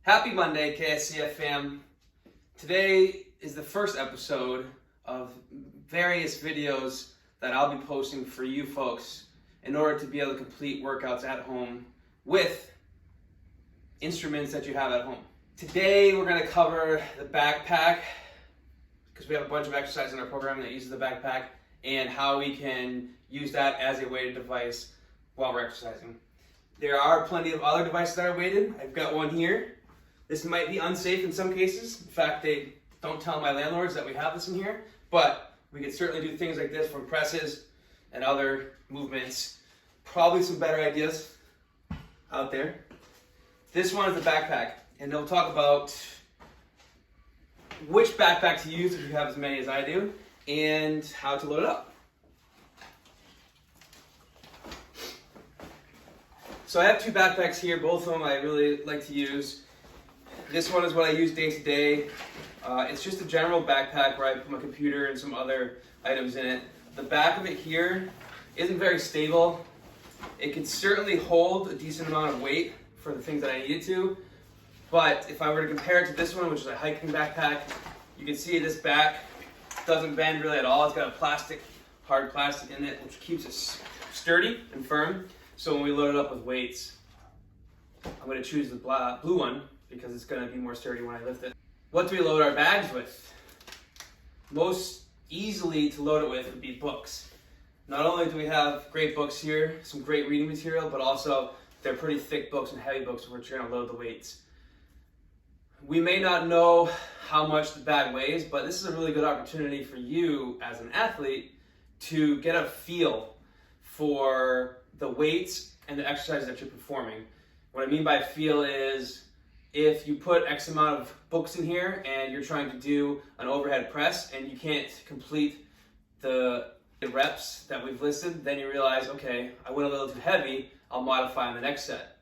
Happy Monday, KSCF fam. Today is the first episode of various videos that I'll be posting for you folks in order to be able to complete workouts at home with instruments that you have at home. Today we're going to cover the backpack because we have a bunch of exercises in our program that uses the backpack and how we can use that as a weighted device while we're exercising. There are plenty of other devices that are weighted. I've got one here. This might be unsafe in some cases. In fact, they don't tell my landlords that we have this in here, but we could certainly do things like this from presses and other movements. Probably some better ideas out there. This one is the backpack, and they'll talk about which backpack to use if you have as many as I do, and how to load it up. So I have two backpacks here, both of them I really like to use. This one is what I use day to day. It's just a general backpack where I put my computer and some other items in it. The back of it here isn't very stable. It can certainly hold a decent amount of weight for the things that I need it to, but if I were to compare it to this one, which is a hiking backpack, you can see this back doesn't bend really at all. It's got a hard plastic in it, which keeps it sturdy and firm. So when we load it up with weights, I'm going to choose the blue one because it's going to be more sturdy when I lift it. What do we load our bags with? Most easily to load it with would be books. Not only do we have great books here, some great reading material, but also they're pretty thick books and heavy books which are going to load the weights. We may not know how much the bag weighs, but this is a really good opportunity for you as an athlete to get a feel for the weights and the exercises that you're performing. What I mean by feel is if you put X amount of books in here and you're trying to do an overhead press and you can't complete the reps that we've listed, then you realize, okay, I went a little too heavy, I'll modify in the next set.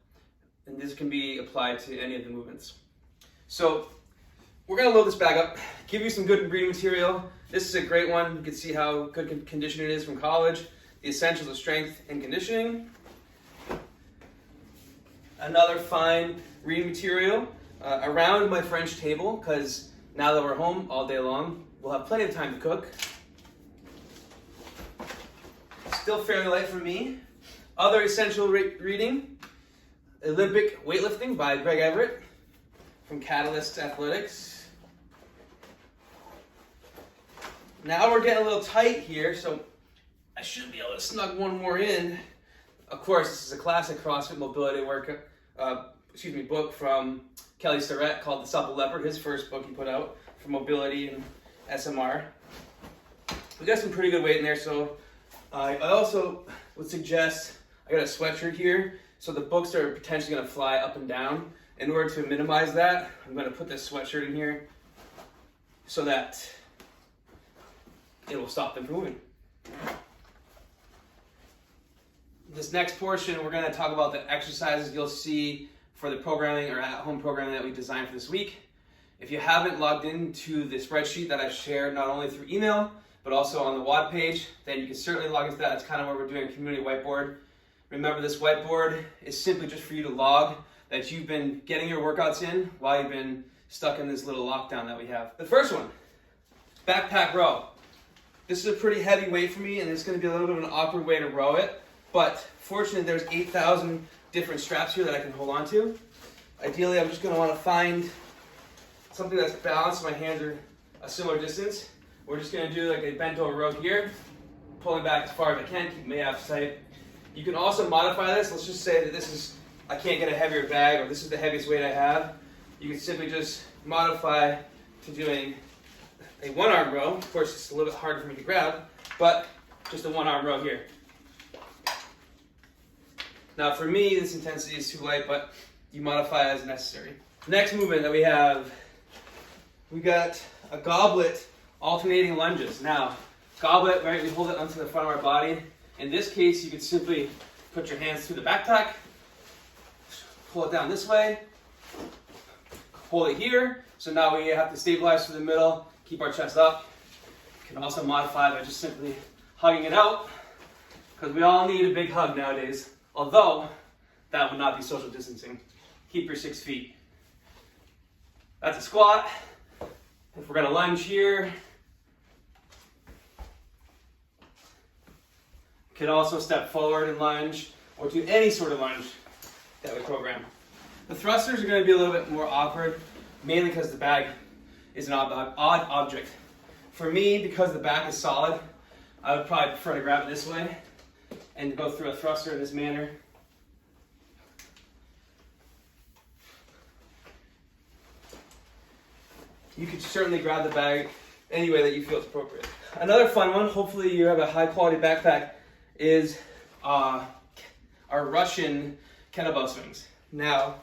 And this can be applied to any of the movements. So we're going to load this bag up, give you some good reading material. This is a great one. You can see how good condition it is from college. The Essentials of Strength and Conditioning. Another fine reading material around my French table, because now that we're home all day long, we'll have plenty of time to cook. Still fairly light for me. Other essential reading, Olympic Weightlifting by Greg Everett from Catalyst Athletics. Now we're getting a little tight here, so I should be able to snug one more in. Of course, this is a classic CrossFit mobility book from Kelly Starrett called The Supple Leopard, his first book he put out for mobility and SMR. We got some pretty good weight in there, so I also would suggest, I got a sweatshirt here, so the books are potentially going to fly up and down. In order to minimize that, I'm going to put this sweatshirt in here so that it will stop them from moving. This next portion, we're going to talk about the exercises you'll see for the programming or at-home programming that we designed for this week. If you haven't logged into the spreadsheet that I've shared not only through email, but also on the WOD page, then you can certainly log into that. That's kind of where we're doing a community whiteboard. Remember, this whiteboard is simply just for you to log that you've been getting your workouts in while you've been stuck in this little lockdown that we have. The first one, backpack row. This is a pretty heavy weight for me, and it's going to be a little bit of an awkward way to row it. But fortunately, there's 8,000 different straps here that I can hold on to. Ideally, I'm just going to want to find something that's balanced. My hands are a similar distance. We're just going to do like a bent over row here, pulling back as far as I can, keep my abs tight. You can also modify this. Let's just say that I can't get a heavier bag, or this is the heaviest weight I have. You can simply just modify to doing a one-arm row. Of course, it's a little bit harder for me to grab, but just a one-arm row here. Now for me, this intensity is too light, but you modify as necessary. Next movement that we got a goblet alternating lunges. Now, goblet, right, we hold it onto the front of our body. In this case, you can simply put your hands through the backpack, pull it down this way, hold it here. So now we have to stabilize through the middle, keep our chest up. You can also modify by just simply hugging it out, because we all need a big hug nowadays. Although, that would not be social distancing. Keep your 6 feet. That's a squat. If we're gonna lunge here, could also step forward and lunge, or do any sort of lunge that we program. The thrusters are going to be a little bit more awkward, mainly because the bag is an odd object. For me, because the back is solid, I would probably prefer to grab it this way and go through a thruster in this manner. You could certainly grab the bag any way that you feel is appropriate. Another fun one, hopefully you have a high quality backpack, is our Russian kettlebell swings. Now,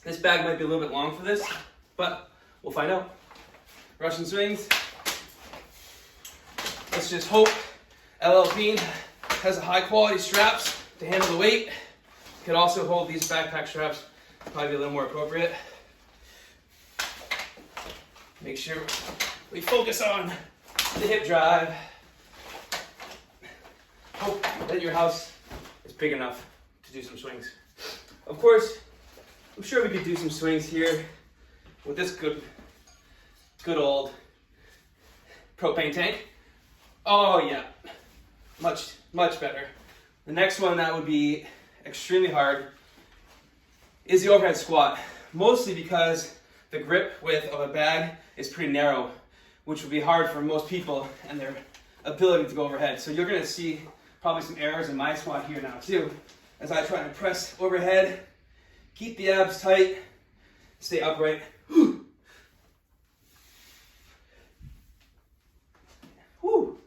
this bag might be a little bit long for this, but we'll find out. Russian swings. Let's just hope LLP has a high quality straps to handle the weight. Could also hold these backpack straps, probably be a little more appropriate. Make sure we focus on the hip drive. Hope that your house is big enough to do some swings. Of course, I'm sure we could do some swings here with this good old propane tank. Oh yeah, much better. The next one that would be extremely hard is the overhead squat, mostly because the grip width of a bag is pretty narrow, which would be hard for most people and their ability to go overhead. So you're gonna see probably some errors in my squat here now too, as I try to press overhead, keep the abs tight, stay upright. Whew. Whew.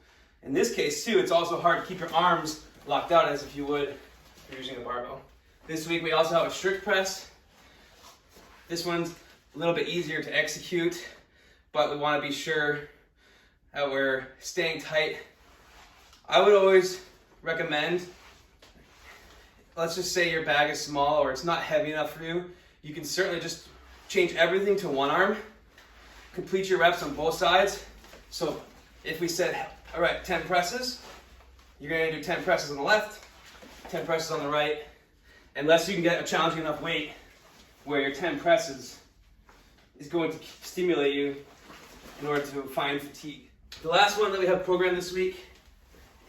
In this case too, it's also hard to keep your arms locked out as if you would if you're using a barbell. This week we also have a strict press. This one's a little bit easier to execute, but we want to be sure that we're staying tight. I would always recommend, let's just say your bag is small or it's not heavy enough for you, you can certainly just change everything to one arm, complete your reps on both sides. So if we said, all right, 10 presses, you're going to do 10 presses on the left, 10 presses on the right, unless you can get a challenging enough weight where your 10 presses is going to stimulate you in order to find fatigue. The last one that we have programmed this week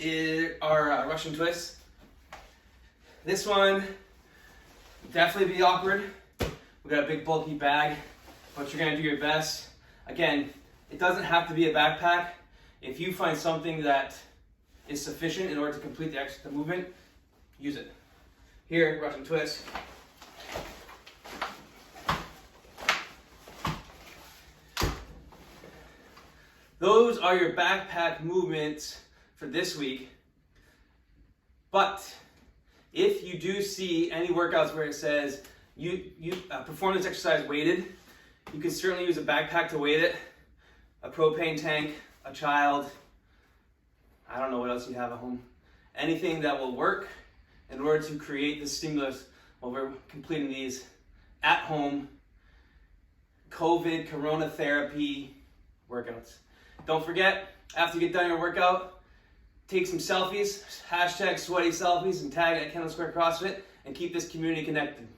is our Russian twists. This one will definitely be awkward. We've got a big bulky bag, but you're gonna do your best. Again, it doesn't have to be a backpack. If you find something that is sufficient in order to complete the movement, use it. Here, Russian twist. Those are your backpack movements for this week. But if you do see any workouts where it says you perform this exercise weighted, you can certainly use a backpack to weight it, a propane tank, a child, I don't know what else you have at home. Anything that will work in order to create the stimulus while we're completing these at home COVID corona therapy workouts. Don't forget, after you get done your workout, take some selfies, hashtag sweaty selfies, and tag at Kendall Square CrossFit, and keep this community connected.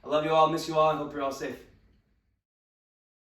I love you all, miss you all, and hope you're all safe.